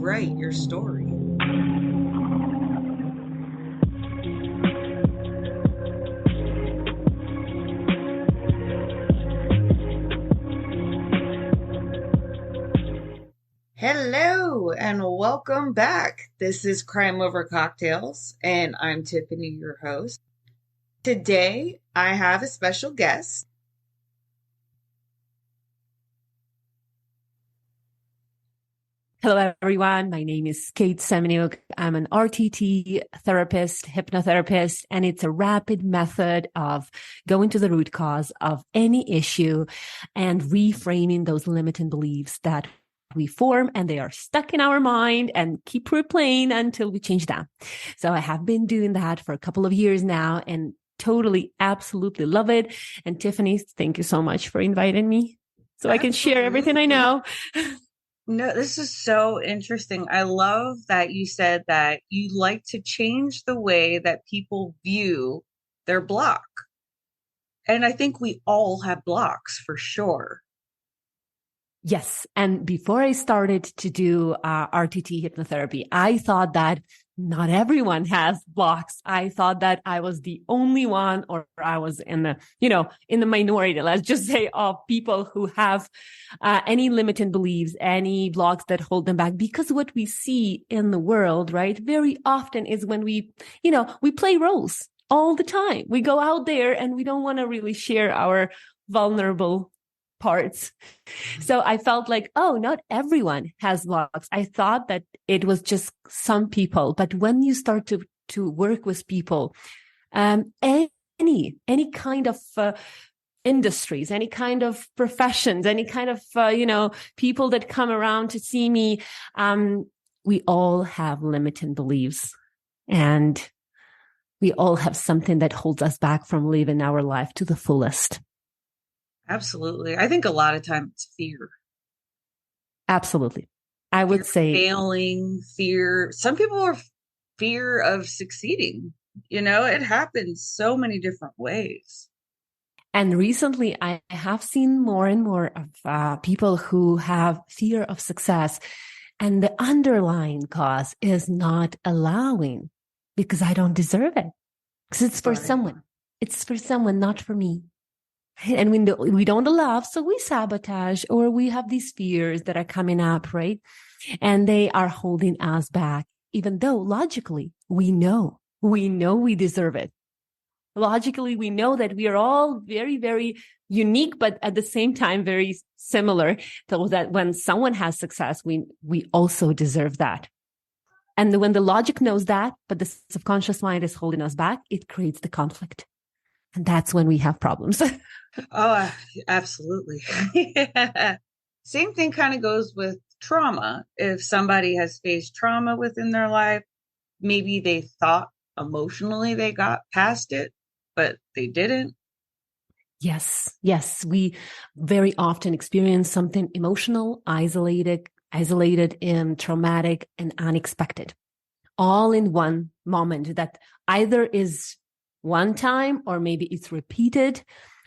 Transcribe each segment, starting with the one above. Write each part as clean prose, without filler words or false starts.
write your story. Hello and welcome back. This is Crime Over Cocktails, and I'm Tiffany, your host. Today, I have a special guest. Hello, everyone. My name is Kateryna Semeniuk. I'm an RTT therapist, hypnotherapist, and it's a rapid method of going to the root cause of any issue and reframing those limiting beliefs that we form and they are stuck in our mind and keep replaying until we change them. So I have been doing that for a couple of years now and totally, absolutely love it. And Tiffany, thank you so much for inviting me so I can share everything I know. No, this is so interesting. I love that you said that you like to change the way that people view their block. And I think we all have blocks for sure. Yes. And before I started to do RTT hypnotherapy, I thought that not everyone has blocks. I thought that I was the only one, or I was in the minority, let's just say, of people who have any limiting beliefs, any blocks that hold them back. Because what we see in the world, right, very often is when we play roles all the time. We go out there and we don't want to really share our vulnerable parts. So I felt like, oh, not everyone has blocks. I thought that it was just some people. But when you start to work with people, any kind of industries, any kind of professions, any kind of people that come around to see me, we all have limiting beliefs, and we all have something that holds us back from living our life to the fullest. Absolutely. I think a lot of times it's fear. Absolutely. I would say failing, fear. Some people are fear of succeeding. It happens so many different ways. And recently I have seen more and more of people who have fear of success. And the underlying cause is not allowing, because I don't deserve it. Because it's for someone. It's for someone, not for me. And we don't allow, so we sabotage, or we have these fears that are coming up, right? And they are holding us back, even though logically we know we deserve it. Logically, we know that we are all very, very unique, but at the same time, very similar. So that when someone has success, we also deserve that. And when the logic knows that, but the subconscious mind is holding us back, it creates the conflict. And that's when we have problems. Oh, absolutely. Yeah. Same thing kind of goes with trauma. If somebody has faced trauma within their life, maybe they thought emotionally they got past it, but they didn't. Yes. We very often experience something emotional, isolated and traumatic and unexpected, all in one moment that either is one time, or maybe it's repeated.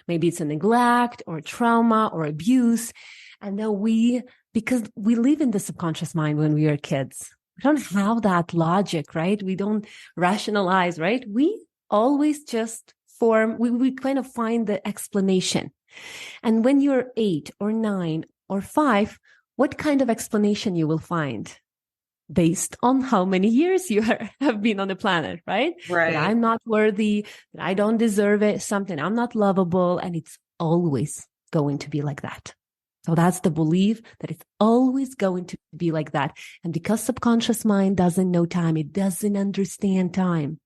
Maybe it's a neglect or trauma or abuse. And then because we live in the subconscious mind when we are kids, we don't have that logic, right? We don't rationalize, right? We always just we kind of find the explanation. And when you're 8 or 9 or 5, what kind of explanation you will find? Based on how many years you have been on the planet, right? Right. That I'm not worthy, that I don't deserve it, something, I'm not lovable. And it's always going to be like that. So that's the belief that it's always going to be like that. And because subconscious mind doesn't know time, it doesn't understand time.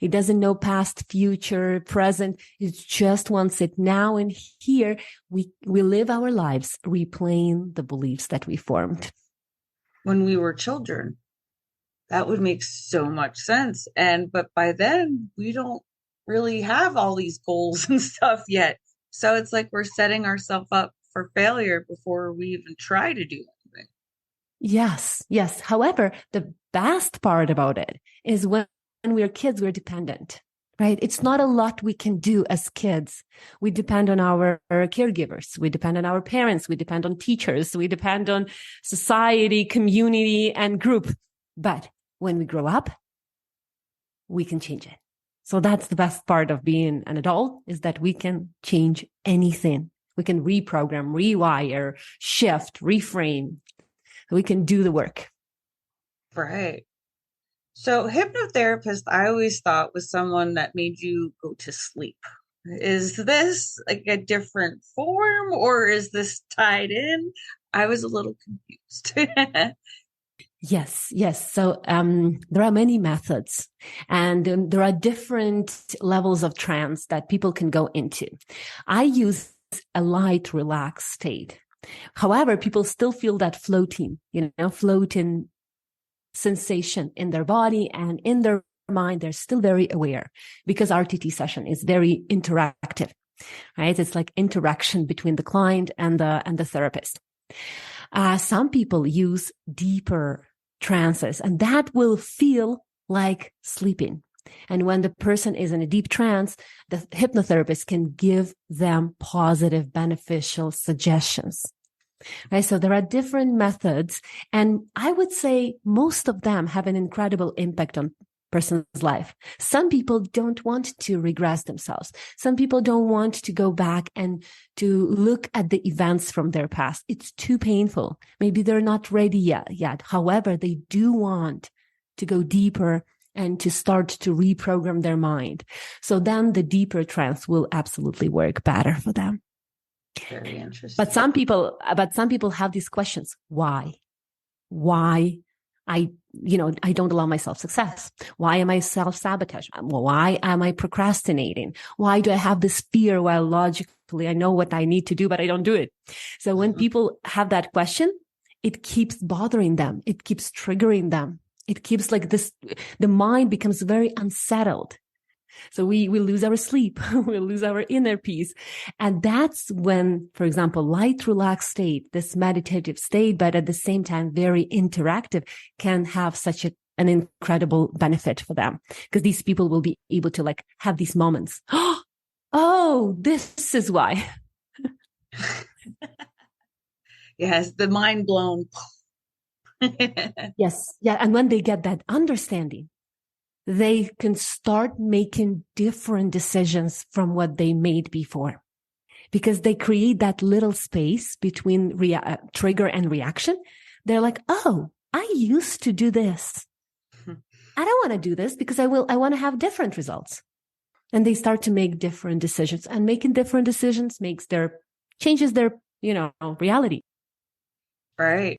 It doesn't know past, future, present. It just wants it now and here. We live our lives replaying the beliefs that we formed when we were children. That would make so much sense. But by then we don't really have all these goals and stuff yet. So it's like we're setting ourselves up for failure before we even try to do anything. Yes. However, the best part about it is when we're kids, we're dependent. right? It's not a lot we can do as kids. We depend on our caregivers. We depend on our parents. We depend on teachers. We depend on society, community, and group. But when we grow up, we can change it. So that's the best part of being an adult, is that we can change anything. We can reprogram, rewire, shift, reframe. We can do the work. Right. So hypnotherapist, I always thought was someone that made you go to sleep. Is this like a different form or is this tied in? I was a little confused. Yes. So there are many methods, and there are different levels of trance that people can go into. I use a light, relaxed state. However, people still feel that floating sensation in their body and in their mind. They're still very aware because RTT session is very interactive, right? It's like interaction between the client and the therapist. Some people use deeper trances, and that will feel like sleeping. And when the person is in a deep trance, the hypnotherapist can give them positive, beneficial suggestions. Right? So there are different methods, and I would say most of them have an incredible impact on person's life. Some people don't want to regress themselves. Some people don't want to go back and to look at the events from their past. It's too painful. Maybe they're not ready yet. However, they do want to go deeper and to start to reprogram their mind. So then the deeper trance will absolutely work better for them. Very interesting. But some people have these questions. Why I don't allow myself success? Why am I self-sabotaging? Why am I procrastinating? Why do I have this fear while logically I know what I need to do, but I don't do it? So when people have that question, it keeps bothering them. It keeps triggering them. It keeps like this, the mind becomes very unsettled. So we lose our sleep, we lose our inner peace. And that's when, for example, light, relaxed state, this meditative state, but at the same time, very interactive, can have such an incredible benefit for them, because these people will be able to like have these moments. Oh, this is why. Yes, the mind blown. Yes. Yeah. And when they get that understanding, they can start making different decisions from what they made before, because they create that little space between trigger and reaction. They're like, oh, I used to do this. I don't want to do this because I want to have different results. And they start to make different decisions, and making different decisions changes their, reality. Right.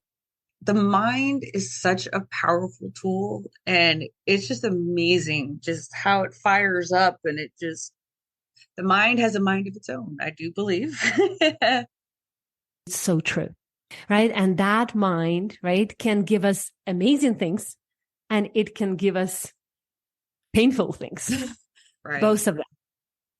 The mind is such a powerful tool, and it's just amazing just how it fires up, and the mind has a mind of its own, I do believe. It's so true, right? And that mind, right, can give us amazing things, and it can give us painful things, Right. Both of them.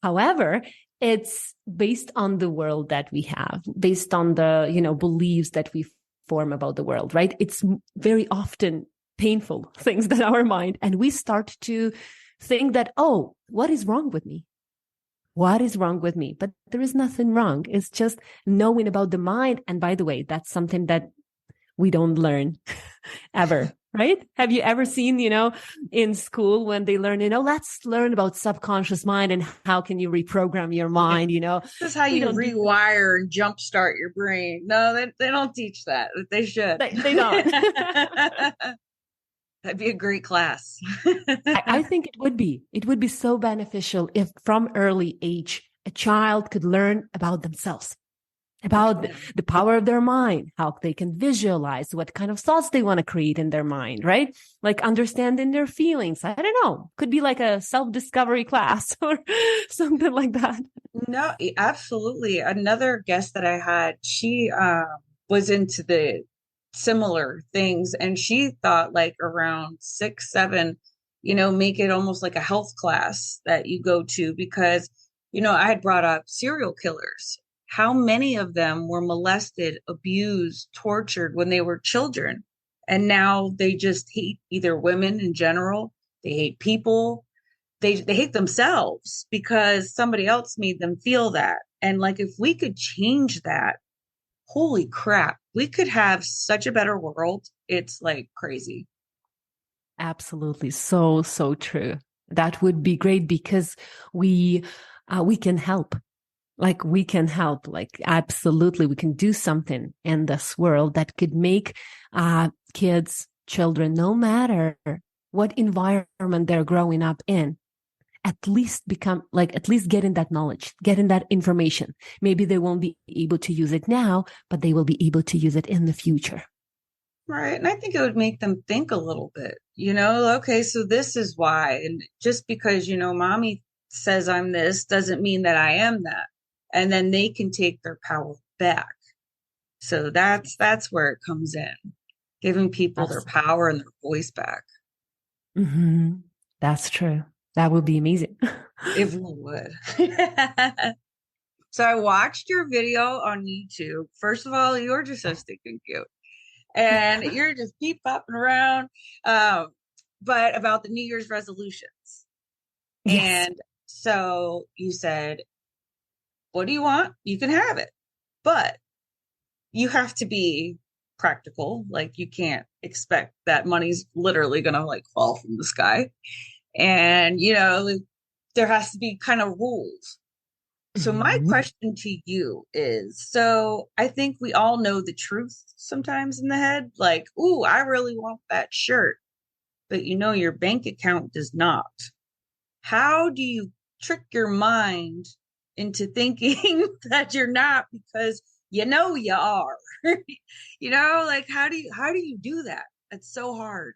However, it's based on the world that we have, based on the, beliefs that we form about the world, right? It's very often painful things that our mind, and we start to think that, oh, what is wrong with me? What is wrong with me? But there is nothing wrong. It's just knowing about the mind. And by the way, that's something that we don't learn ever, right? Have you ever seen, in school when they learn, let's learn about subconscious mind and how can you reprogram your mind, This is how you rewire and jumpstart your brain. No, they don't teach that. They should. They don't. That'd be a great class. I think it would be. It would be so beneficial if from early age, a child could learn about themselves, about the power of their mind, how they can visualize what kind of thoughts they want to create in their mind, right? Like understanding their feelings. I don't know. Could be like a self-discovery class or something like that. No, absolutely. Another guest that I had, she was into the similar things, and she thought like around 6, 7, make it almost like a health class that you go to, because, I had brought up serial killers. How many of them were molested, abused, tortured when they were children? And now they just hate either women in general, they hate people. they hate themselves because somebody else made them feel that. And like if we could change that, holy crap, we could have such a better world. It's like crazy. Absolutely. So, so true. That would be great because we can help. Like we can help, like absolutely. We can do something in this world that could make kids, children, no matter what environment they're growing up in, at least getting that knowledge, getting that information. Maybe they won't be able to use it now, but they will be able to use it in the future. Right. And I think it would make them think a little bit, okay, so this is why. And just because, mommy says I'm this doesn't mean that I am that. And then they can take their power back. So that's where it comes in, giving people their power and their voice back. Mm-hmm. That's true. That would be amazing. It really would. So I watched your video on YouTube. First of all, you're just so stinking cute. And you're just keep popping around. But about the New Year's resolutions. Yes. And so you said, what do you want? You can have it. But you have to be practical. Like you can't expect that money's literally going to like fall from the sky. And, there has to be kind of rules. So my question to you is, so I think we all know the truth sometimes in the head, like, ooh, I really want that shirt, but your bank account does not. How do you trick your mind into thinking that you're not because you are? Like how do you do that? It's so hard.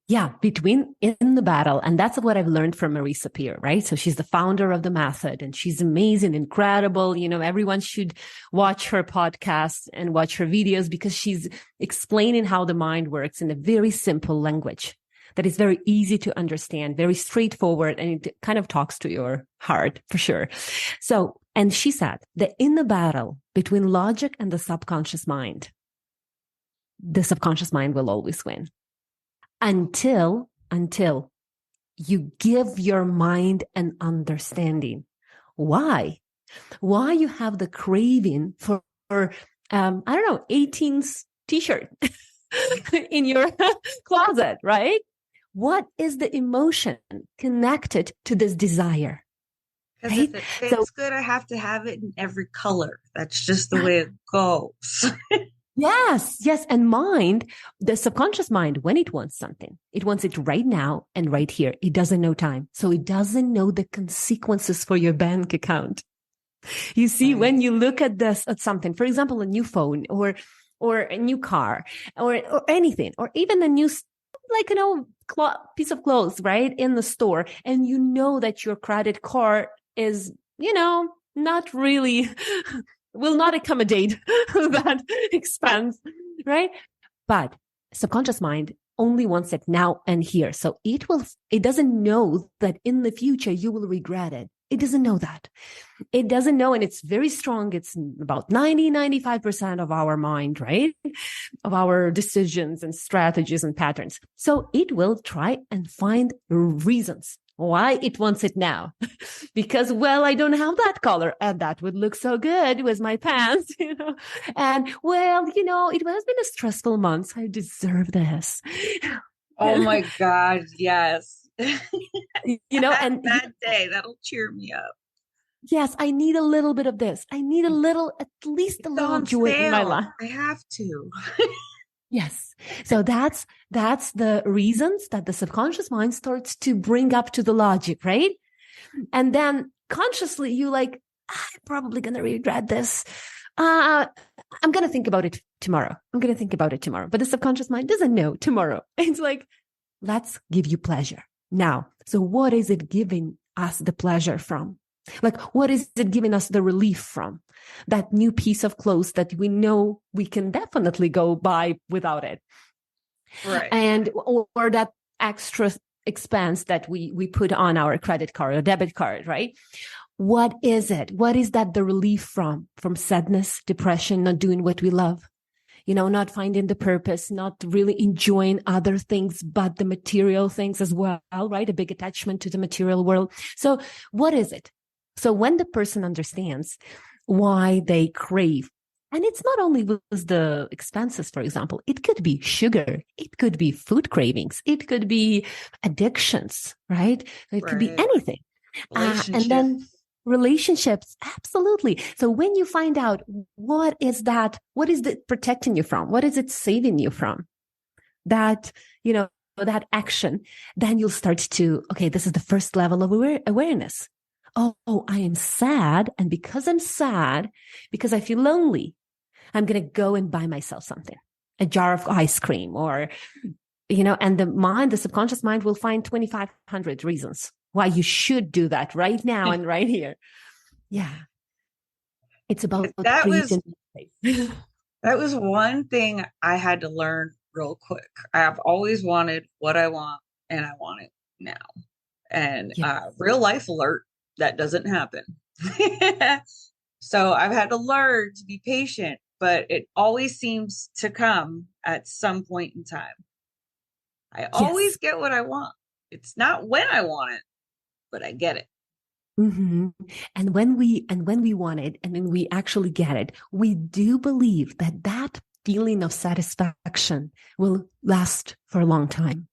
Yeah, between in the battle. And that's what I've learned from Marisa Peer, right? So she's the founder of the method and she's amazing, incredible. Everyone should watch her podcast and watch her videos because she's explaining how the mind works in a very simple language that is very easy to understand, very straightforward, and it kind of talks to your heart for sure. So, and she said that in the battle between logic and the subconscious mind will always win. Until you give your mind an understanding. Why you have the craving for 18's t-shirt in your closet, right? What is the emotion connected to this desire? Because if it tastes good, I have to have it in every color. That's just the way it goes. Yes. And the subconscious mind, when it wants something, it wants it right now and right here. It doesn't know time. So it doesn't know the consequences for your bank account. You see, when you look at something, for example, a new phone or a new car or anything, or even a new, piece of clothes, right? In the store. And that your credit card is, not really will not accommodate that expense, right? But subconscious mind only wants it now and here. So it doesn't know that in the future you will regret it. It doesn't know that. It doesn't know, and it's very strong. It's about 95% of our mind, right? Of our decisions and strategies and patterns. So it will try and find reasons why it wants it now. Because, I don't have that color and that would look so good with my pants, and it has been a stressful month. So I deserve this. Oh my God. Yes. And that day, that'll cheer me up. Yes, I need a little bit of this. I need at least a little joy in my life. I have to. Yes. So that's the reasons that the subconscious mind starts to bring up to the logic, right? And then consciously you I'm probably going to regret this. I'm going to think about it tomorrow. But the subconscious mind doesn't know tomorrow. It's like, let's give you pleasure now. So what is it giving us the pleasure from? What is it giving us the relief from? That new piece of clothes that we know we can definitely go buy without it. Right. And, or that extra expense that we put on our credit card or debit card, right? What is it? What is that the relief from? From sadness, depression, not doing what we love? not finding the purpose, not really enjoying other things, but the material things as well, right? A big attachment to the material world. So what is it? So when the person understands why they crave, and it's not only with the expenses, for example, it could be sugar, it could be food cravings, it could be addictions, right? It could be Right. anything. And Relationship. then relationships, absolutely. So when you find out what is it protecting you from? What is it saving you from? That, that action, then you'll start to, okay, this is the first level of awareness. Oh, I am sad. And because I'm sad, because I feel lonely, I'm going to go and buy myself something, a jar of ice cream or, and the subconscious mind will find 2,500 reasons why you should do that right now and right here. Yeah. It's about That was creating space. that was one thing I had to learn real quick. I've always wanted what I want and I want it now. And Yeah. real life alert, that doesn't happen. So I've had to learn to be patient, but it always seems to come at some point in time. I Yes. always get what I want. It's not when I want it, but I get it. Mm-hmm. And when we want it, and when we actually get it, we do believe that feeling of satisfaction will last for a long time.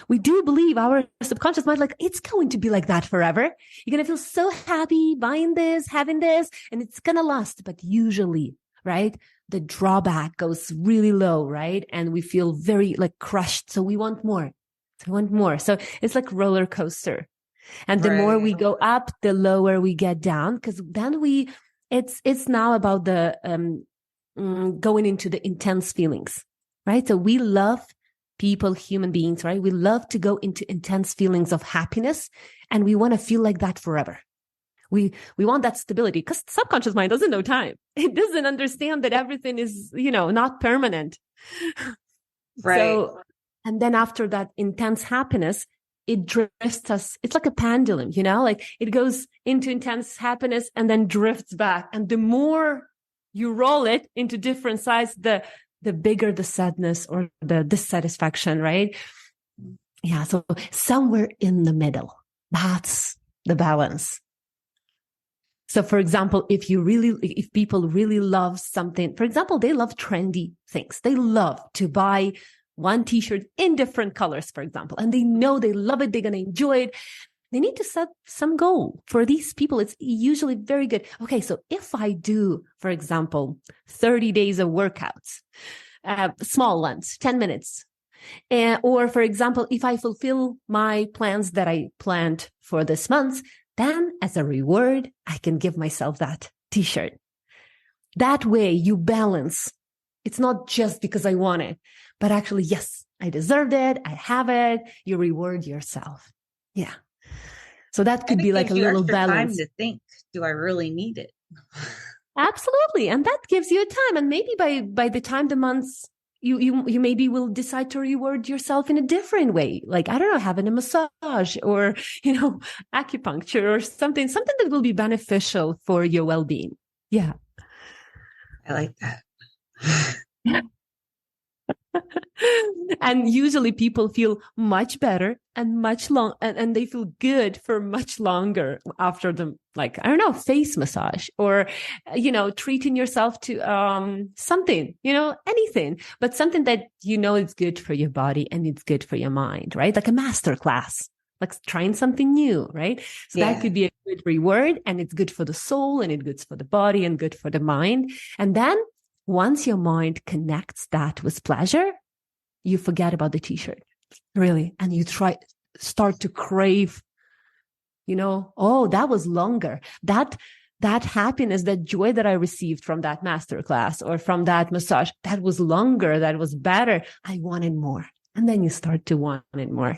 We do believe our subconscious mind, like, it's going to be like that forever. You're going to feel so happy buying this, having this, and it's going to last. But usually, right, the drawback goes really low, right? And we feel very crushed. So we want more. So it's like roller coaster. And the more we go up, the lower we get down, because then it's now about the going into the intense feelings, right? So we love people, human beings, right? We love to go into intense feelings of happiness, and we want to feel like that forever. We want that stability, because the subconscious mind doesn't know time. It doesn't understand that everything is, not permanent. Right. So, and then after that intense happiness, it drifts us. It's like a pendulum, like it goes into intense happiness and then drifts back. And the more you roll it into different sides, the bigger the sadness or the dissatisfaction, right? Yeah. So somewhere in the middle, that's the balance. So for example, if people really love something, for example, they love trendy things. They love to buy one t-shirt in different colors, for example, and they know they love it. They're going to enjoy it. They need to set some goal. For these people, it's usually very good. Okay, so if I do, for example, 30 days of workouts, small ones, 10 minutes, or for example, if I fulfill my plans that I planned for this month, then as a reward, I can give myself that t-shirt. That way you balance. It's not just because I want it, but actually, yes, I deserved it. I have it. You reward yourself. Yeah. So that could be like a little balance. Time to think, do I really need it? Absolutely. And that gives you a time. And maybe by the time the months, you maybe will decide to reward yourself in a different way. Like, I don't know, having a massage or, acupuncture or something that will be beneficial for your well-being. Yeah. I like that. And usually people feel much better and and they feel good for much longer after the, I don't know, face massage or, treating yourself to something, anything, but something that is good for your body and it's good for your mind, right? Like a master class, like trying something new, right? So that could be a good reward, and it's good for the soul and it's good for the body and good for the mind. And then once your mind connects that with pleasure, you forget about the t-shirt, really. And you start to crave, oh, that was longer. That happiness, that joy that I received from that masterclass or from that massage, that was longer. That was better. I wanted more. And then you start to want it more.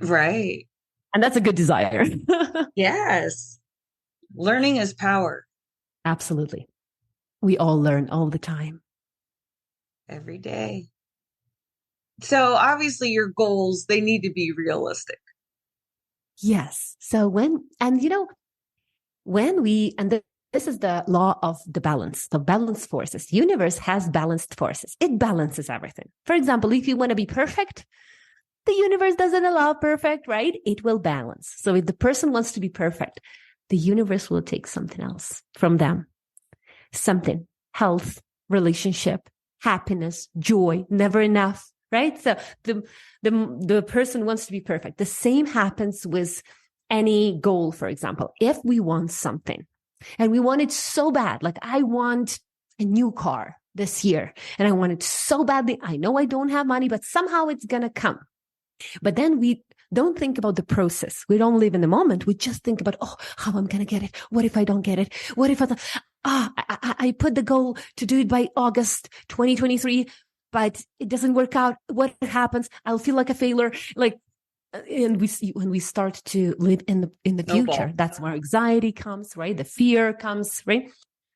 Right. And that's a good desire. Yes. Learning is power. Absolutely. We all learn all the time. Every day. So obviously your goals, they need to be realistic. Yes. So when we, and this is the law of the balance, the balance forces. Universe has balanced forces. It balances everything. For example, if you want to be perfect, the universe doesn't allow perfect, right? It will balance. So if the person wants to be perfect, the universe will take something else from them. Something, health, relationship, happiness, joy, never enough, right? So the person wants to be perfect. The same happens with any goal, for example. If we want something and we want it so bad, like I want a new car this year and I want it so badly. I know I don't have money, but somehow it's going to come. But then we don't think about the process. We don't live in the moment. We just think about, oh, how I'm going to get it. What if I don't get it? What if I put the goal to do it by August 2023, but it doesn't work out. What happens? I'll feel like a failure. Like, and we see when we start to live in the future, that's where anxiety comes, right? The fear comes, right?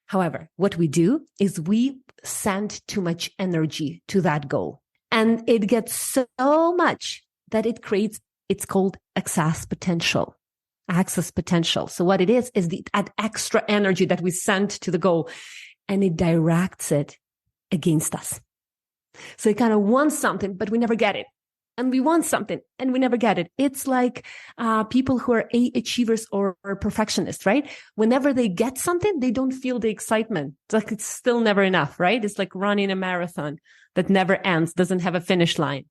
However, what we do is we send too much energy to that goal, and it gets so much that it creates, it's called access potential. So what it is that extra energy that we send to the goal, and it directs it against us. So it kind of wants something, but we never get it. And we want something and we never get it. It's like people who are achievers or perfectionists, right? Whenever they get something, they don't feel the excitement. It's like it's still never enough, right? It's like running a marathon that never ends, doesn't have a finish line.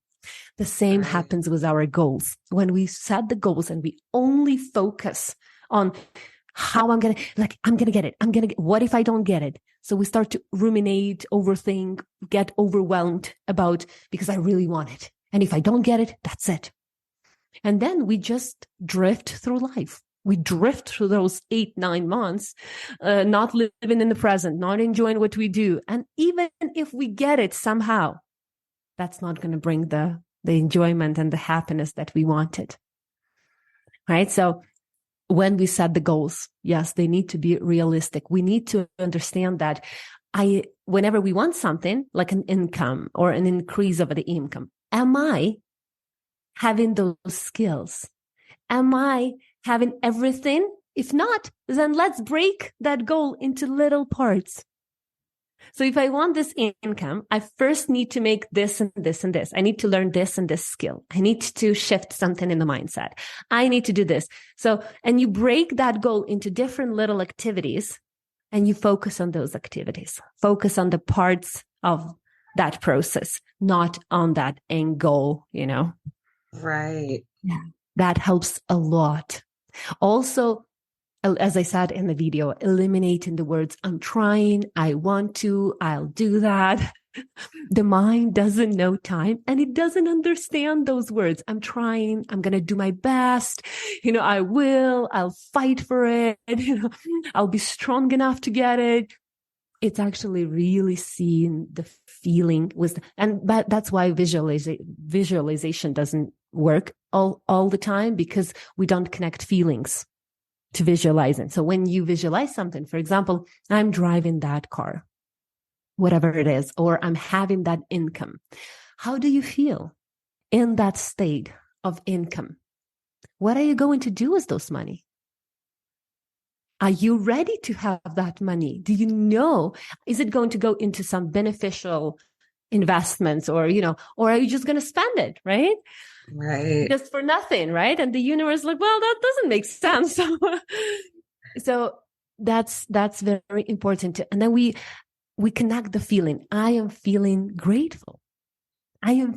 The same happens with our goals. When we set the goals and we only focus on how I'm going to get it. What if I don't get it? So we start to ruminate, overthink, get overwhelmed because I really want it. And if I don't get it, that's it. And then we just drift through life. We drift through those 8-9 months, not living in the present, not enjoying what we do. And even if we get it somehow, that's not going to bring the enjoyment and the happiness that we wanted. Right? So when we set the goals, yes, they need to be realistic. We need to understand that whenever we want something like an income or an increase of the income, am I having those skills? Am I having everything? If not, then let's break that goal into little parts. So if I want this income, I first need to make this and this and this. I need to learn this and this skill. I need to shift something in the mindset. I need to do this. So, and you break that goal into different little activities and you focus on those activities. Focus on the parts of that process, not on that end goal, Right. Yeah. That helps a lot. Also, as I said in the video, eliminating the words, I'm trying, I want to, I'll do that. The mind doesn't know time and it doesn't understand those words. I'm trying, I'm going to do my best. I'll fight for it. I'll be strong enough to get it. It's actually really seeing the feeling but that's why visualization doesn't work all the time, because we don't connect feelings to visualizing. So when you visualize something, for example, I'm driving that car, whatever it is, or I'm having that income. How do you feel in that state of income? What are you going to do with those money? Are you ready to have that money? Do you know, is it going to go into some beneficial investments or are you just going to spend it, right? Right. Just for nothing, right? And the universe is like, well, that doesn't make sense. So that's very important. And then we connect the feeling. I am feeling grateful. I'm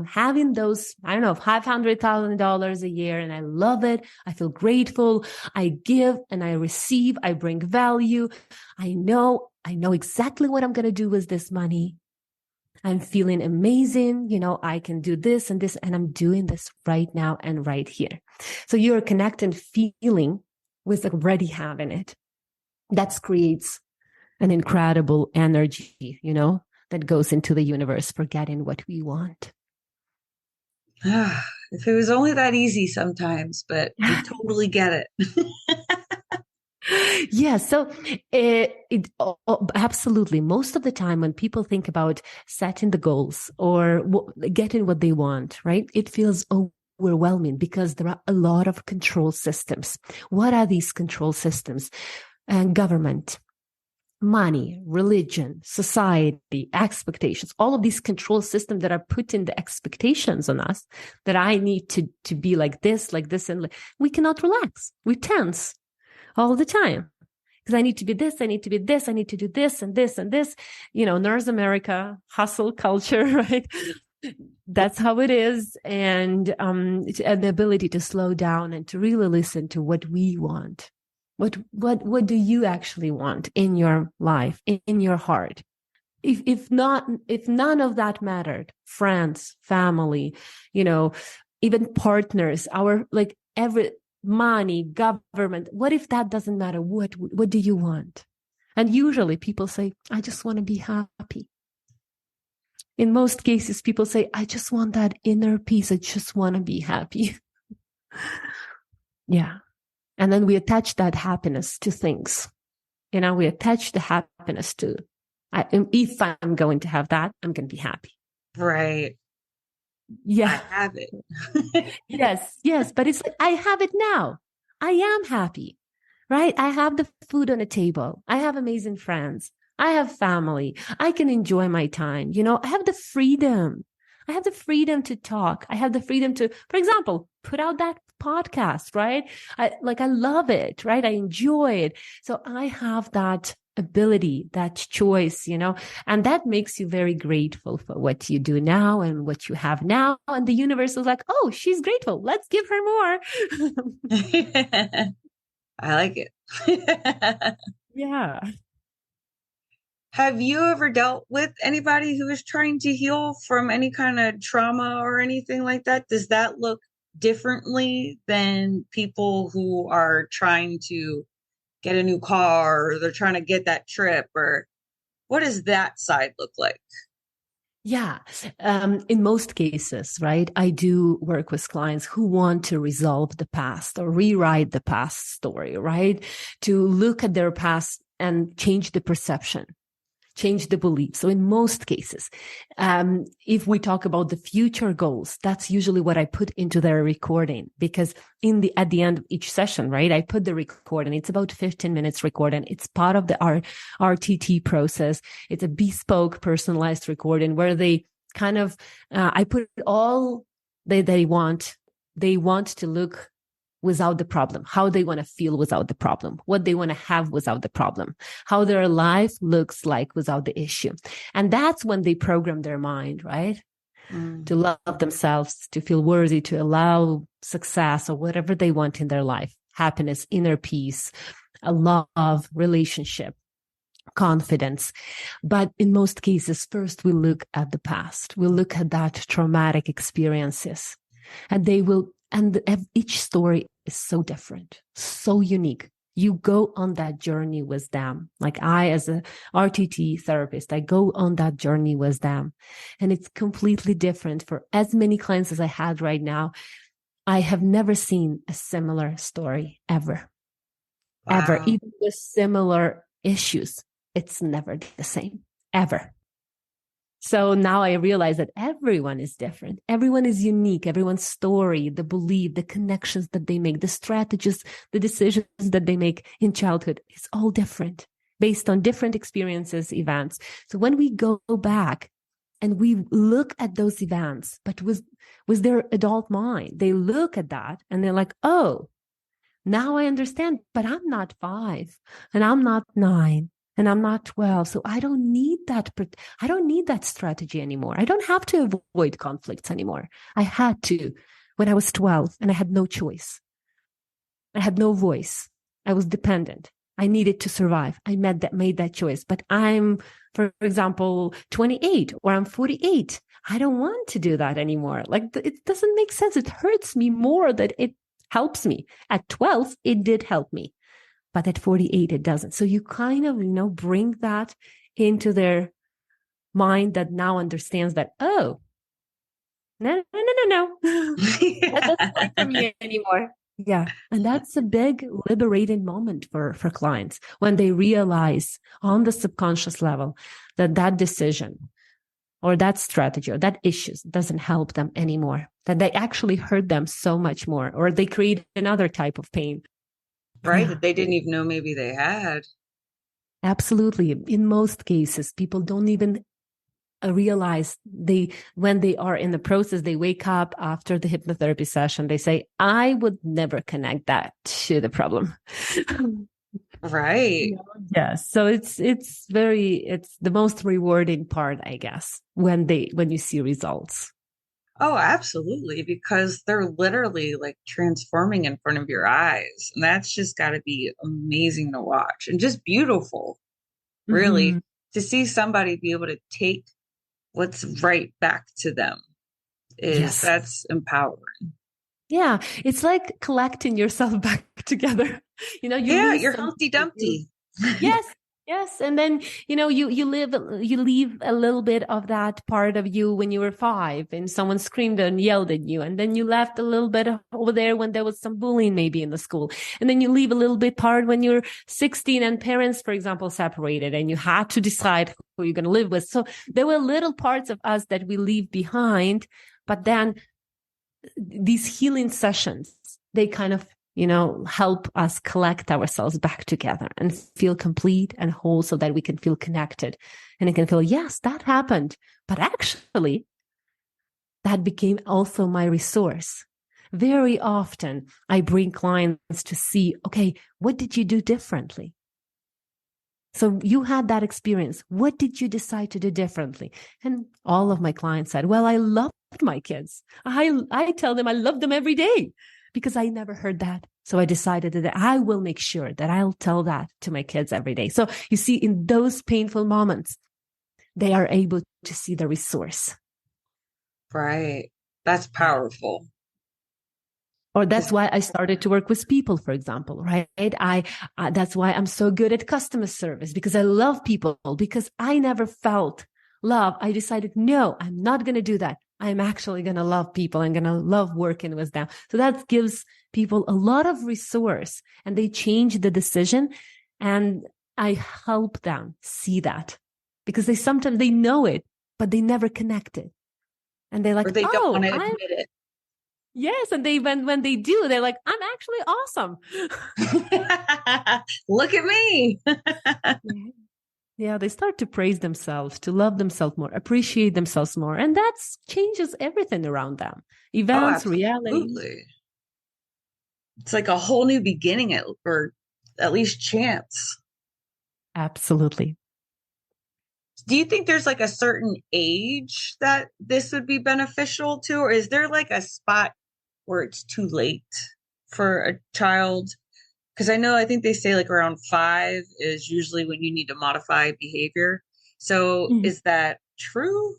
having those, $500,000 a year and I love it. I feel grateful. I give and I receive. I bring value. I know exactly what I'm going to do with this money. I'm feeling amazing. I can do this and this, and I'm doing this right now and right here. So you're connecting feeling with already having it. That creates an incredible energy, that goes into the universe for getting what we want. If it was only that easy sometimes, but we totally get it. Yeah, so absolutely. Most of the time when people think about setting the goals or getting what they want, right, it feels overwhelming because there are a lot of control systems. What are these control systems? and government, money, religion, society, expectations, all of these control systems that are putting the expectations on us that I need to be like this, and we cannot relax. We tense all the time because I need to be this, I need to be this, I need to do this and this and this. North America, hustle culture, right? That's how it is. And the ability to slow down and to really listen to what we want. What do you actually want in your life, in your heart? If none of that mattered, friends, family, even partners, every money, government, what if that doesn't matter? What do you want? And usually people say, I just want to be happy. In most cases, people say, I just want that inner peace. I just want to be happy. Yeah. And then we attach that happiness to things. We attach the happiness to, if I'm going to have that, I'm going to be happy. Right. Yeah. I have it. Yes. But it's like, I have it now. I am happy, right? I have the food on the table. I have amazing friends. I have family. I can enjoy my time. I have the freedom. I have the freedom to talk. I have the freedom to, for example, put out that podcast, right? I love it, right? I enjoy it. So I have that ability, that choice, and that makes you very grateful for what you do now and what you have now. And the universe is like, oh, she's grateful. Let's give her more. I like it. Yeah. Have you ever dealt with anybody who is trying to heal from any kind of trauma or anything like that? Does that look differently than people who are trying to get a new car, or they're trying to get that trip, or what does that side look like? Yeah. In most cases, right, I do work with clients who want to resolve the past or rewrite the past story, right? To look at their past and change the perception, change the belief. So in most cases, if we talk about the future goals, that's usually what I put into their recording, because at the end of each session, right, I put the recording. It's about 15 minutes recording. It's part of the RTT process. It's a bespoke, personalized recording where they kind of, I put all they want. They want to look without the problem, how they want to feel without the problem, what they want to have without the problem, how their life looks like without the issue. And that's when they program their mind, right? To love themselves, to feel worthy, to allow success or whatever they want in their life, happiness, inner peace, a love, relationship, confidence. But in most cases, first we look at the past. We look at that traumatic experiences, and each story is so different, so unique. You go on that journey with them. Like I, as a RTT therapist, I go on that journey with them, and it's completely different. For as many clients as I had right now, I have never seen a similar story ever. Wow. Ever, even with similar issues. It's never the same, ever. So now I realize that everyone is different. Everyone is unique. Everyone's story, the belief, the connections that they make, the strategies, the decisions that they make in childhood is all different based on different experiences, events. So when we go back and we look at those events, but with their adult mind, they look at that and they're like, oh, now I understand, but I'm not 5 and I'm not 9. And I'm not 12. So I don't need that. I don't need that strategy anymore. I don't have to avoid conflicts anymore. I had to when I was 12 and I had no choice. I had no voice. I was dependent. I needed to survive. I made that choice. But I'm, for example, 28 or I'm 48. I don't want to do that anymore. Like it doesn't make sense. It hurts me more than it helps me. At 12, it did help me. But at 48, it doesn't. So you kind of, bring that into their mind that now understands that, oh, no. That doesn't work for me anymore. Yeah. And that's a big liberating moment for clients when they realize on the subconscious level that decision or that strategy or that issues doesn't help them anymore, that they actually hurt them so much more, or they create another type of pain. right? Yeah, That they didn't even know maybe they had. absolutely. In most cases, people don't even realize when they are in the process, they wake up after the hypnotherapy session, they say, I would never connect that to the problem. Right. Yeah. Yes. So it's the most rewarding part, I guess, when you see results. Oh, absolutely. Because they're literally like transforming in front of your eyes. And that's just got to be amazing to watch and just beautiful, really, Hmm. to see somebody be able to take what's right back to them is Yes. that's empowering. Yeah. It's like collecting yourself back together. You Yeah, lose you're something Humpty that you. Dumpty. Yes, yes. And then, you leave a little bit of that part of you when you were 5 and someone screamed and yelled at you. And then you left a little bit over there when there was some bullying maybe in the school. And then you leave a little bit part when you're 16 and parents, for example, separated and you had to decide who you're going to live with. So there were little parts of us that we leave behind, but then these healing sessions, they kind of, help us collect ourselves back together and feel complete and whole so that we can feel connected and it can feel, yes, that happened. But actually, that became also my resource. Very often, I bring clients to see, okay, what did you do differently? So you had that experience. What did you decide to do differently? And all of my clients said, well, I loved my kids. I tell them I love them every day because I never heard that. So I decided that I will make sure that I'll tell that to my kids every day. So you see, in those painful moments, they are able to see the resource. Right. That's powerful. Or that's Because, why I started to work with people, for example, right? That's why I'm so good at customer service because I love people because I never felt love. I decided, no, I'm not going to do that. I'm actually going to love people. I'm going to love working with them. So that gives people a lot of resource and they change the decision. And I help them see that because sometimes they know it, but they never connect it. And they're or like, they don't want oh, to admit it. yes, and when they do, they're like, I'm actually awesome. Look at me. Mhm. Yeah, they start to praise themselves, to love themselves more, appreciate themselves more, and that changes everything around them. Oh, Events, reality. absolutely. It's like a whole new beginning or at least chance. Absolutely. Do you think there's like a certain age that this would be beneficial to, or is there like a spot where it's too late for a child? Because I think they say like around 5 is usually when you need to modify behavior. So Mhm. is that true?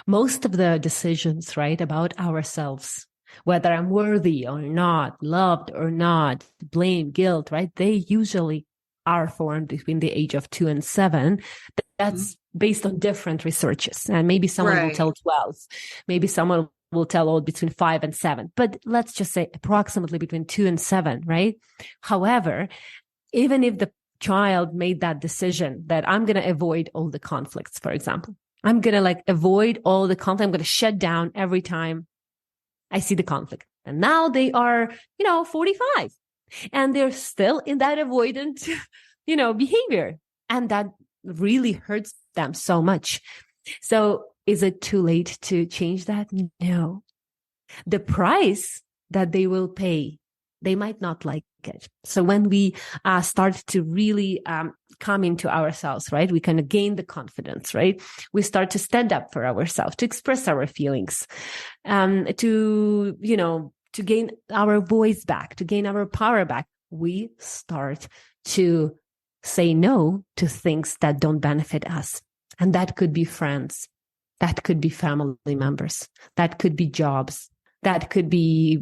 Most of the decisions, right, about ourselves, whether I'm worthy or not, loved or not, blame, guilt, right, they usually are formed between the age of 2 and 7. Mhm. That's based on different researches. And maybe someone will Right. tell 12, maybe someone will tell all between 5 and 7, but let's just say approximately between 2 and 7, right? However, even if the child made that decision that I'm going to avoid all the conflicts, for example, I'm going to avoid all the conflict. I'm going to shut down every time I see the conflict. And now they are, 45 and they're still in that avoidant, behavior. And that really hurts them so much. So is it too late to change that? No. The price that they will pay, they might not like it. So when we start to really come into ourselves, right, we kind of gain the confidence, right? We start to stand up for ourselves, to express our feelings, to gain our voice back, to gain our power back. We start to say no to things that don't benefit us. And that could be friends. That could be family members. That could be jobs. That could be,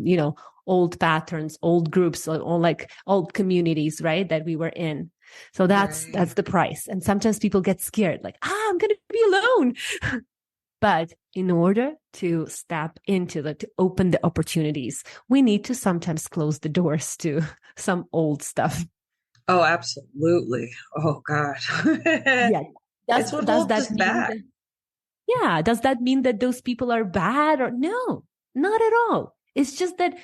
old patterns, old groups, or like old communities, right? That we were in. So that's Right. the price. And sometimes people get scared, like, I'm going to be alone. But in order to step into to open the opportunities, we need to sometimes close the doors to some old stuff. Oh, absolutely. Oh, God. Yeah. It's what Does holds that us mean back. that, yeah, does that mean that those people are bad or no, not at all. It's just that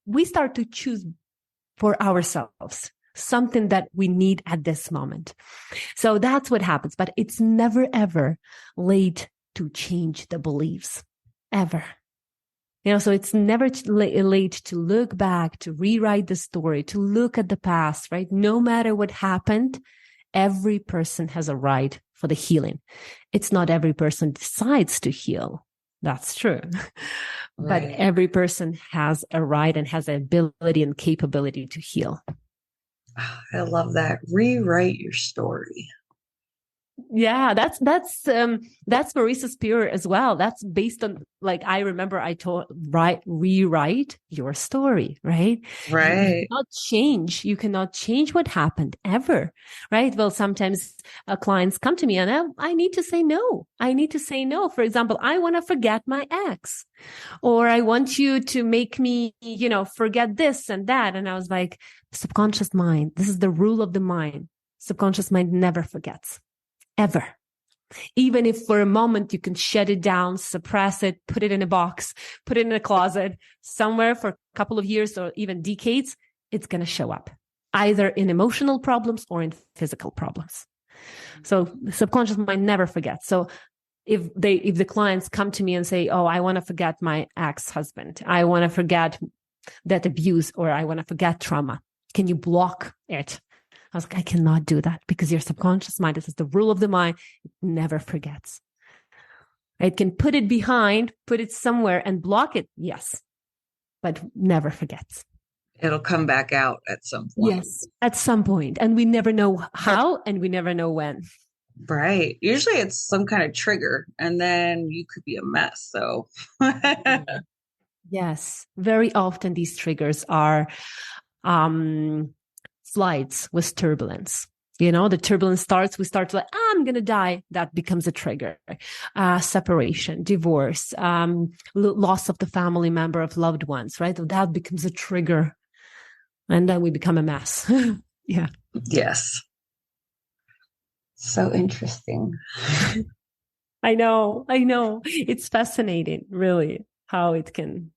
we start to choose for ourselves, something that we need at this moment. So that's what happens. But it's never, ever late to change the beliefs, ever. So it's never late to look back, to rewrite the story, to look at the past, right? No matter what happened, every person has a right for the healing. It's not every person decides to heal. That's true. But every person has a right and has the ability and capability to heal. I love that. Rewrite your story. Yeah, that's Maurice's spirit as well. That's based on, like, I remember I told, rewrite your story, right? Right. You cannot change what happened ever, right? Well, sometimes clients come to me and I need to say no. I need to say no. For example, I want to forget my ex, or I want you to make me, forget this and that. And I was like, subconscious mind, this is the rule of the mind. Subconscious mind never forgets. Ever. Even if for a moment you can shut it down, suppress it, put it in a box, put it in a closet somewhere for a couple of years or even decades, it's going to show up either in emotional problems or in physical problems. So the subconscious mind never forgets. So if the clients come to me and say, oh, I want to forget my ex-husband, I want to forget that abuse, or I want to forget trauma, can you block it? I was like, I cannot do that, because your subconscious mind, this is the rule of the mind, it never forgets. It can put it behind, put it somewhere and block it, yes, but never forgets. It'll come back out at some point. Yes, at some point. And we never know how, and we never know when. Right. Usually it's some kind of trigger, and then you could be a mess. So yes, very often these triggers are flights with turbulence. The turbulence starts, we start to like, I'm going to die. That becomes a trigger. Separation, divorce, loss of the family member, of loved ones, right? That becomes a trigger. And then we become a mess. Yeah. Yes. So interesting. I know. It's fascinating, really, how it can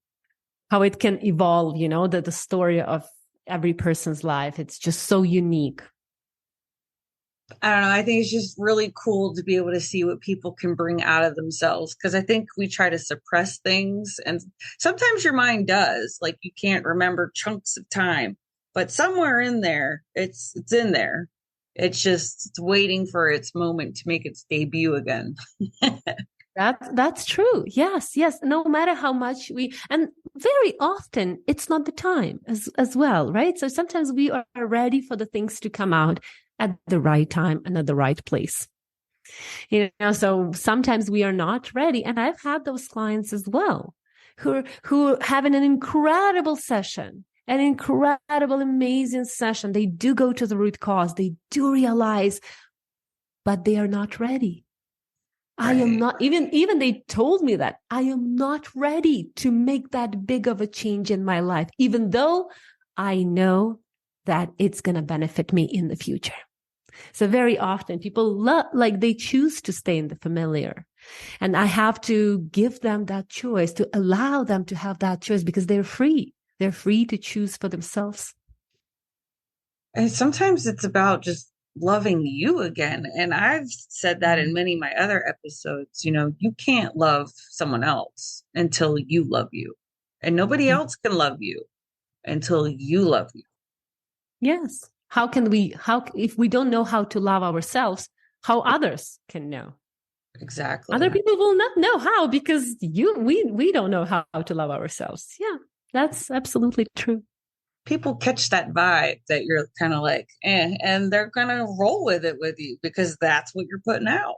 evolve, the story of every person's life. It's just so unique. I don't know. I think it's just really cool to be able to see what people can bring out of themselves, because I think we try to suppress things, and sometimes your mind does. Like, you can't remember chunks of time, but somewhere in there, it's in there. It's waiting for its moment to make its debut again. That's true. Yes. No matter how much and very often it's not the time as well, right? So sometimes we are ready for the things to come out at the right time and at the right place. So sometimes we are not ready. And I've had those clients as well who having an incredible session, an incredible, amazing session. They do go to the root cause. They do realize, but they are not ready. Right. I am not, even they told me that I am not ready to make that big of a change in my life, even though I know that it's going to benefit me in the future. So very often people they choose to stay in the familiar, and I have to give them that choice, to allow them to have that choice, because they're free. They're free to choose for themselves. And sometimes it's about just loving you again. And I've said that in many of my other episodes. You can't love someone else until you love you, and nobody else can love you until you love you. Yes. If we don't know how to love ourselves, how others can know? Exactly. Other people will not know how, because we don't know how to love ourselves. Yeah, that's absolutely true. People catch that vibe that you're kind of like, and they're going to roll with it with you, because that's what you're putting out.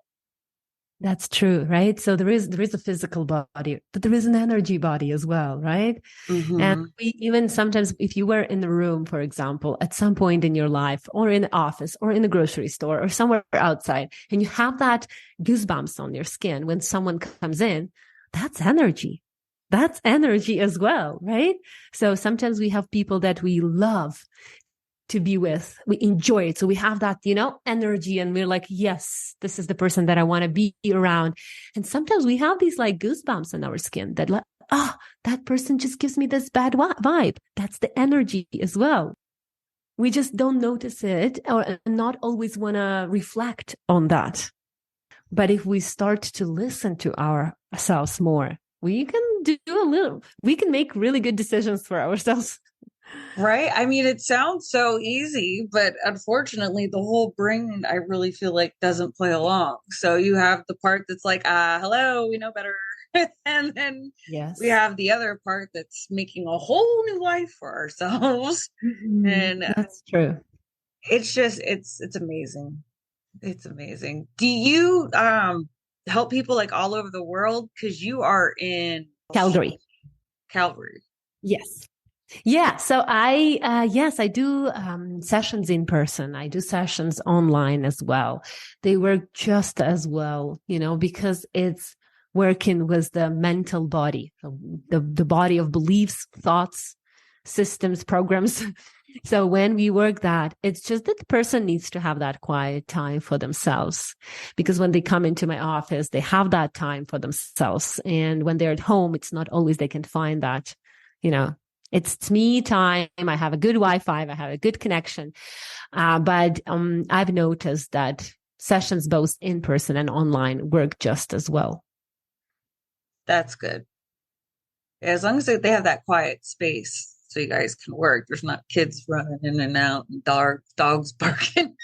That's true, right? So there is a physical body, but there is an energy body as well, right? Mm-hmm. And we even sometimes, if you were in the room, for example, at some point in your life, or in the office, or in the grocery store, or somewhere outside, and you have that goosebumps on your skin when someone comes in, that's energy. That's energy as well, right? So sometimes we have people that we love to be with, we enjoy it. So we have that, energy, and we're like, yes, this is the person that I want to be around. And sometimes we have these goosebumps on our skin that that person just gives me this bad vibe. That's the energy as well. We just don't notice it or not always want to reflect on that. But if we start to listen to ourselves more, we can make really good decisions for ourselves. Right? I mean, it sounds so easy, but unfortunately, the whole brain, I really feel like, doesn't play along. So you have the part that's like, hello, we know better. And then we Yes. have the other part that's making a whole new life for ourselves. And That's true. it's just, it's amazing. It's amazing. Do you help people like all over the world? Because you are in Calgary. Calgary. Yes. Yeah. So yes, I do sessions in person. I do sessions online as well. They work just as well, because it's working with the mental body, the body of beliefs, thoughts, systems, programs. So when we work that, it's just that the person needs to have that quiet time for themselves, because when they come into my office, they have that time for themselves. And when they're at home, it's not always they can find that, it's me time. I have a good Wi-Fi. I have a good connection. But I've noticed that sessions both in person and online work just as well. That's good. As long as they have that quiet space so you guys can work. There's not kids running in and out and dogs barking.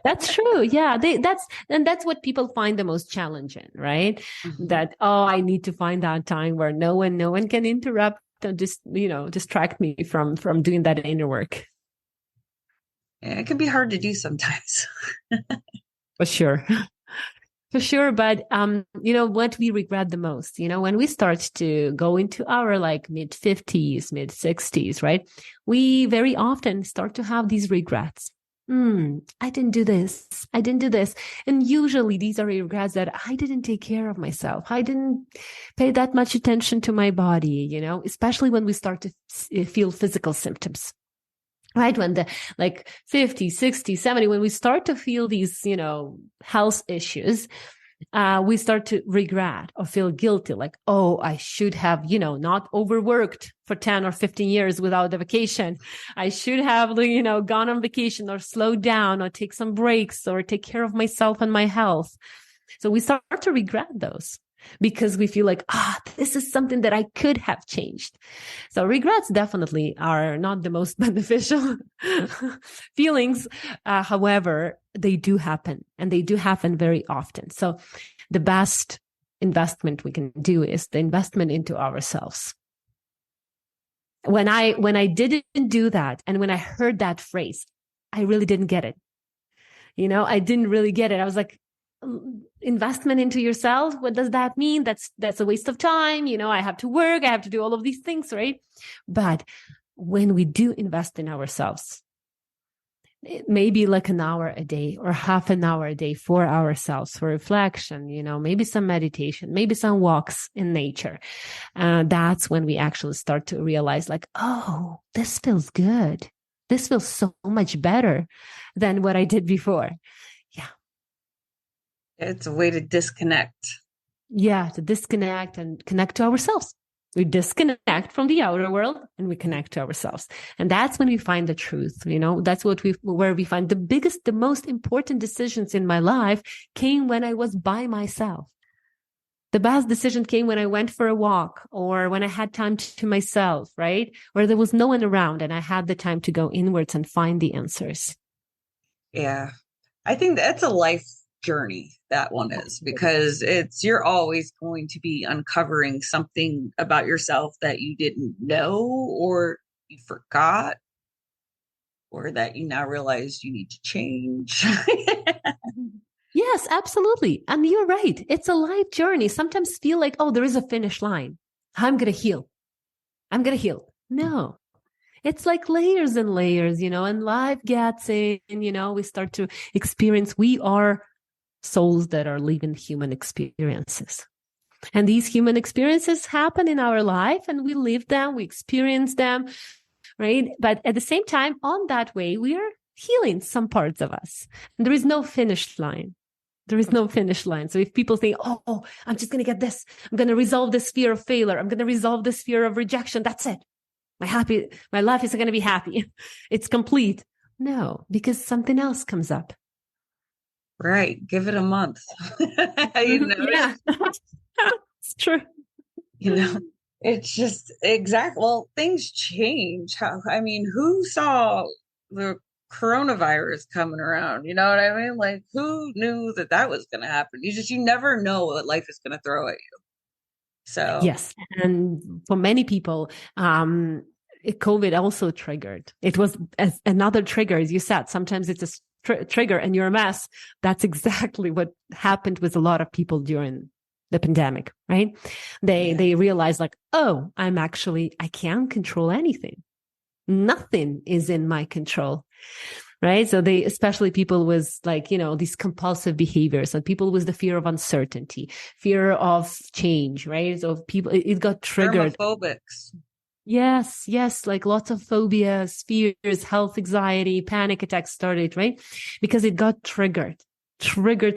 That's true. Yeah. That's what people find the most challenging, right? Mm-hmm. That, I need to find that time where no one can interrupt and just, distract me from doing that inner work. Yeah, it can be hard to do sometimes. For sure. For sure. But, what we regret the most, when we start to go into our like mid 50s, mid 60s, right? We very often start to have these regrets. I didn't do this. I didn't do this. And usually these are regrets that I didn't take care of myself. I didn't pay that much attention to my body, especially when we start to feel physical symptoms. Right. When the 50, 60, 70, when we start to feel these, health issues, we start to regret or feel guilty. Like, I should have, not overworked for 10 or 15 years without a vacation. I should have, gone on vacation or slowed down or take some breaks or take care of myself and my health. So we start to regret those, because we feel like, this is something that I could have changed. So regrets definitely are not the most beneficial feelings. However, they do happen, and they do happen very often. So the best investment we can do is the investment into ourselves. When I didn't do that, and when I heard that phrase, I really didn't get it. I didn't really get it. I was like, investment into yourself, what does that mean? That's a waste of time. I have to work, I have to do all of these things, right? But when we do invest in ourselves, maybe like an hour a day or half an hour a day for ourselves, for reflection, maybe some meditation, maybe some walks in nature, that's when we actually start to realize like, this feels good. This feels so much better than what I did before. It's a way to disconnect. Yeah, to disconnect and connect to ourselves. We disconnect from the outer world and we connect to ourselves. And that's when we find the truth. That's where we find the most important decisions in my life came when I was by myself. The best decision came when I went for a walk or when I had time to myself, right? Where there was no one around and I had the time to go inwards and find the answers. Yeah. I think that's a life journey, that one is, because you're always going to be uncovering something about yourself that you didn't know, or you forgot, or that you now realize you need to change. Yes, absolutely. And you're right. It's a life journey. Sometimes feel like, there is a finish line. I'm going to heal. No, it's like layers and layers, and life gets in, we start to experience, we are souls that are living human experiences. And these human experiences happen in our life and we live them, we experience them, right? But at the same time, on that way, we are healing some parts of us. And there is no finish line. So if people think, I'm just going to get this, I'm going to resolve this fear of failure, I'm going to resolve this fear of rejection, that's it. My life is going to be happy. It's complete. No, because something else comes up. Right. Give it a month. You Mhm. notice, Yeah, it's true. you know, it's just exact. Well, things change. I mean, who saw the coronavirus coming around? You know what I mean? Like, who knew that that was going to happen? You never know what life is going to throw at you. So, Yes. And for many people, COVID also triggered. It was as another trigger, as you said. Sometimes it's a trigger and you're a mess. That's exactly what happened with a lot of people during the pandemic, right? yeah. They realized like, oh, I can't control anything. Nothing is in my control. Right. So especially people with like, these compulsive behaviors and people with the fear of uncertainty, fear of change, right? So people, it got triggered. Germophobics. Yes. Yes. Like lots of phobias, fears, health anxiety, panic attacks started, right? Because it got triggered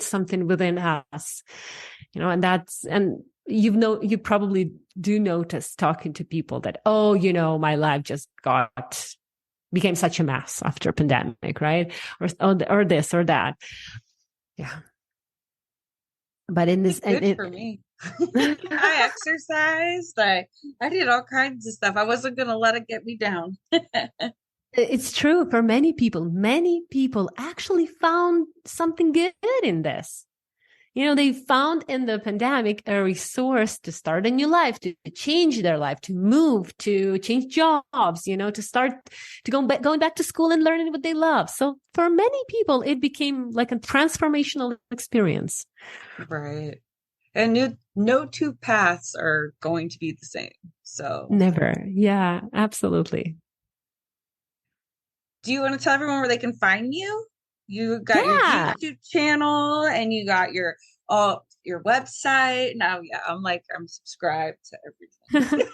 something within us, and you probably do notice talking to people that, oh, my life just became such a mess after pandemic, right? Or this or that. Yeah. But in this, It's good for me. I exercised. I did all kinds of stuff. I wasn't going to let it get me down. it's true for many people. Many people actually found something good in this. They found in the pandemic a resource to start a new life, to change their life, to move, to change jobs, to start to going back to school and learning what they love. So for many people, it became like a transformational experience. Right. And no two paths are going to be the same. So, Never. Yeah, absolutely. do you want to tell everyone where they can find you? You got your Yeah. YouTube channel and you got your website. Now, yeah, I'm subscribed to everything.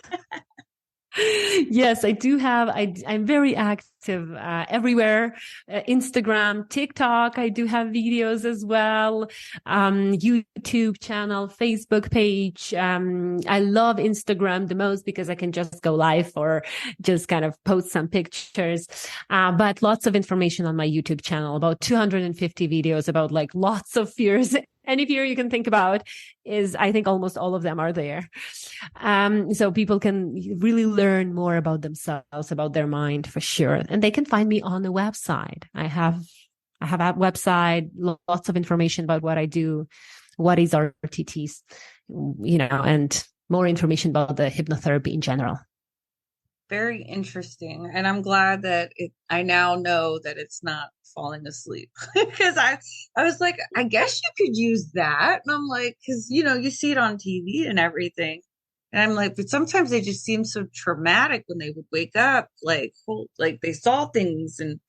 Yes, I do have. I'm very active everywhere. Instagram, TikTok. I do have videos as well. YouTube channel, Facebook page. I love Instagram the most because I can just go live or just kind of post some pictures. But lots of information on my YouTube channel, about 250 videos about like lots of fears. Any fear you can think about I think almost all of them are there. So people can really learn more about themselves, about their mind for sure. And they can find me on the website. I have a website, lots of information about what I do, what is RTTs, and more information about the hypnotherapy in general. Very interesting. And I'm glad that I now know that it's not falling asleep because I was like, I guess you could use that. And I'm like, because, you see it on TV and everything. And I'm like, but sometimes they just seem so traumatic when they would wake up, like they saw things. And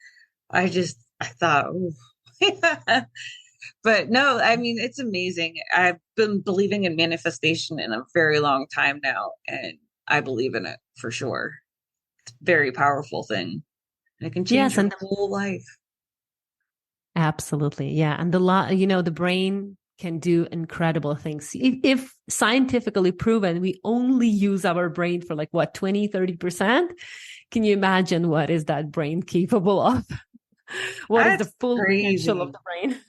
I thought, oh, but no, I mean, it's amazing. I've been believing in manifestation in a very long time now, and I believe in it for sure. It's a very powerful thing, and it can change Yes, your and whole life. absolutely. Yeah. And the brain can do incredible things. If scientifically proven, we only use our brain for like what, 20-30%. Can you imagine what is that brain capable of? What is the That's full potential of crazy. the brain?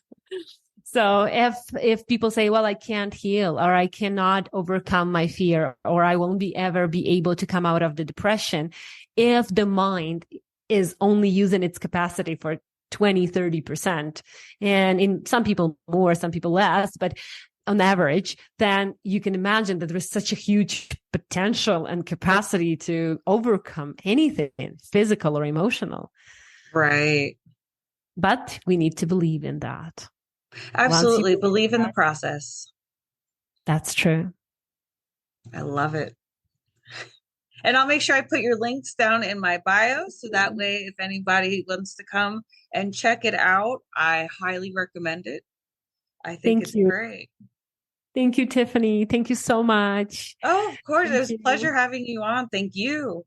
So if people say, well, I can't heal or I cannot overcome my fear or I won't ever be able to come out of the depression, if the mind is only using its capacity for 20-30%, and in some people more, some people less, but on average, then you can imagine that there is such a huge potential and capacity to overcome anything, physical or emotional. Right. But we need to believe in that. Once you Absolutely. believe Believe in the that, process. that's true. I love it. And I'll make sure I put your links down in my bio so that way, if anybody wants to come and check it out, I highly recommend it. I think Thank it's you. great. Thank you, Tiffany. Thank you so much. Oh, of course. It Thank was a pleasure you. having you on. Thank you.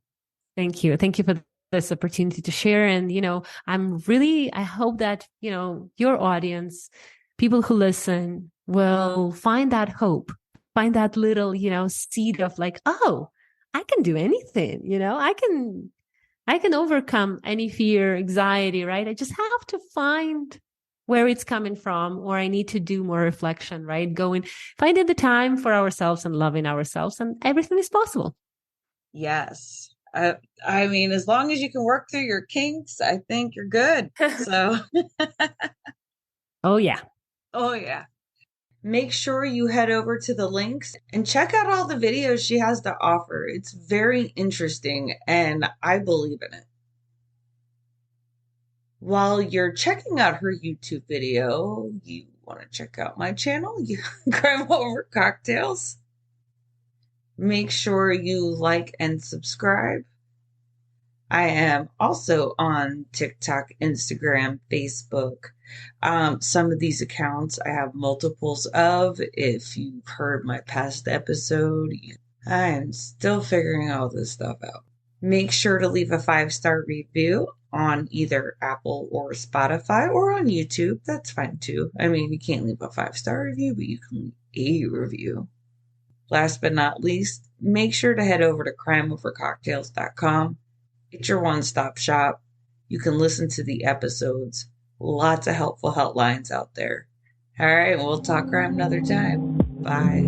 Thank you. Thank you for this opportunity to share. And, I hope that, your audience, people who listen will find that hope, find that little, seed of like, oh, I can do anything, I can I can overcome any fear, anxiety, right? I just have to find where it's coming from, or I need to do more reflection, right? Finding the time for ourselves and loving ourselves, and everything is possible. Yes. I mean, as long as you can work through your kinks, I think you're good. So, Oh, yeah. oh, yeah. Make sure you head over to the links and check out all the videos she has to offer. It's very interesting, and I believe in it. While you're checking out her YouTube video, you want to check out my channel, you Crime Over Cocktails. Make sure you like and subscribe. I am also on TikTok, Instagram, Facebook. Some of these accounts I have multiples of. If you've heard my past episode, I am still figuring all this stuff out. Make sure to leave a 5-star review on either Apple or Spotify or on YouTube. That's fine too. I mean, you can't leave a 5-star review, but you can leave a review. Last but not least, make sure to head over to crimeovercocktails.com. It's your one-stop shop. You can listen to the episodes. Lots of helpful helplines out there. All right, we'll talk crime another time. Bye.